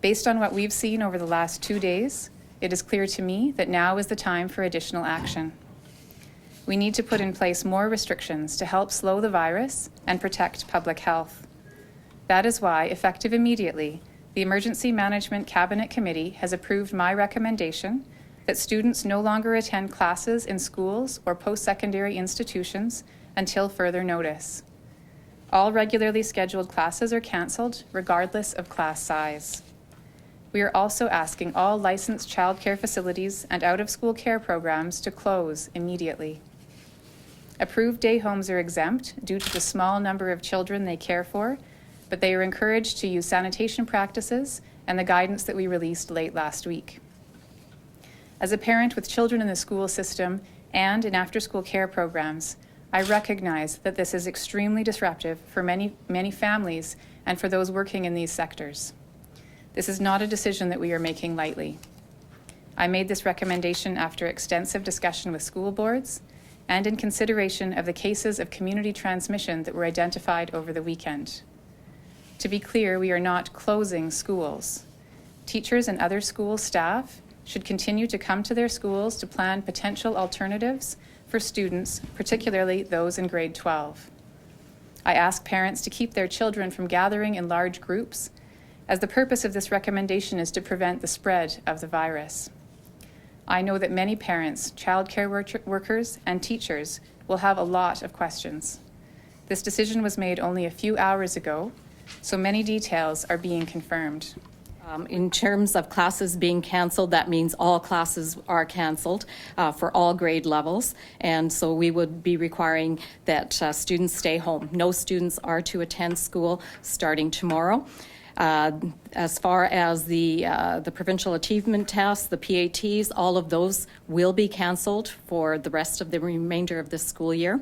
Based on what we've seen over the last 2 days, it is clear to me that now is the time for additional action. We need to put in place more restrictions to help slow the virus and protect public health. That is why, effective immediately, the Emergency Management Cabinet Committee has approved my recommendation that students no longer attend classes in schools or post-secondary institutions until further notice. All regularly scheduled classes are cancelled, regardless of class size. We are also asking all licensed childcare facilities and out-of-school care programs to close immediately. Approved day homes are exempt due to the small number of children they care for, but they are encouraged to use sanitation practices and the guidance that we released late last week. As a parent with children in the school system and in after-school care programs, I recognize that this is extremely disruptive for many families and for those working in these sectors. This is not a decision that we are making lightly. I made this recommendation after extensive discussion with school boards and in consideration of the cases of community transmission that were identified over the weekend. To be clear, we are not closing schools. Teachers and other school staff should continue to come to their schools to plan potential alternatives for students, particularly those in grade 12. I ask parents to keep their children from gathering in large groups, as the purpose of this recommendation is to prevent the spread of the virus. I know that many parents, childcare workers, and teachers will have a lot of questions. This decision was made only a few hours ago, so many details are being confirmed. In terms of classes being canceled, that means all classes are canceled for all grade levels, and so we would be requiring that students stay home. No students are to attend school starting tomorrow. As far as the provincial achievement tests, the PATs, all of those will be canceled for the rest of the remainder of this school year.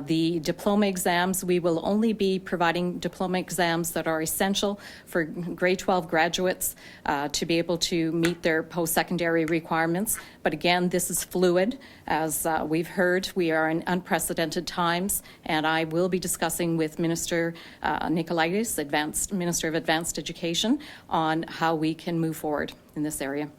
The diploma exams, we will only be providing diploma exams that are essential for grade 12 graduates to be able to meet their post-secondary requirements. But again, this is fluid. As we've heard, we are in unprecedented times, and I will be discussing with Minister Nicolaitis, Minister of Advanced Education, on how we can move forward in this area.